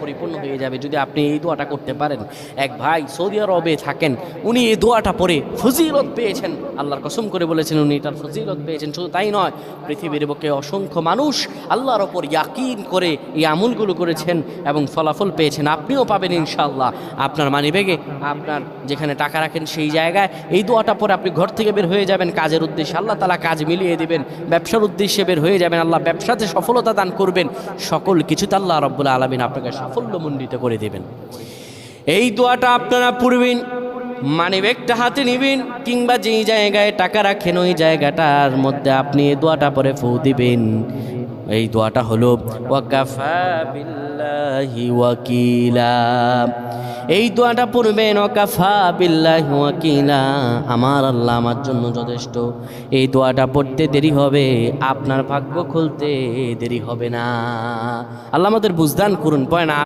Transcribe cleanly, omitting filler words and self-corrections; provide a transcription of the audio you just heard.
পরিপূর্ণ হয়ে যাবে যদি আপনি এই দোয়াটা করতে পারেন। এক ভাই সৌদি আরবে থাকেন, উনি এই দোয়াটা পড়ে ফজিলত পেয়েছেন, আল্লাহর কসম করে বলেছেন উনি এটার ফজিলত পেয়েছেন। শুধু তাই নয়, পৃথিবীর বুকে অসংখ্য মানুষ আল্লাহর ওপর ইয়াকিন করে এই আমলগুলো করেছেন এবং ফলাফল পেয়েছেন। আপনিও পাবেন ইনশাআল্লাহ। আপনার মানিব্যাগে, আপনার যেখানে টাকা রাখেন সেই জায়গায় এই দোয়াটা পরে আপনি ঘর থেকে বের হয়ে যাবেন কাজের উদ্দেশ্যে, আল্লাহ তাআলা কাজ মিলিয়ে দিবেন। ব্যবসার উদ্দেশ্যে বের হয়ে যাবেন, আল্লাহ ব্যবসাতে সফলতা দান করবেন। সকল কিছুতে আল্লাহ রাব্বুল আলামিন আপনাকে সাফল্যমণ্ডিত করে দেবেন। এই দোয়াটা আপনারা পড়বেন, মানিব্যাগটা হাতে নেবেন, কিংবা যেই জায়গায় টাকা রাখেন ওই জায়গাটার মধ্যে আপনি এই দোয়াটা পরে ফু দিবেন। এই দোয়াটা হলো ওয়াকাফা বিল্লাহি ওয়াকিলা। এই দোয়াটা পড়বেন, ওয়াকাফা বিল্লাহি ওয়াকিলা, আমার আল্লাহ আমার জন্য যথেষ্ট। এই দোয়াটা পড়তে দেরি হবে, আপনার ভাগ্য খুলতে দেরি হবে না। আল্লাহ আমাদের বুঝদান করুন। পয় না।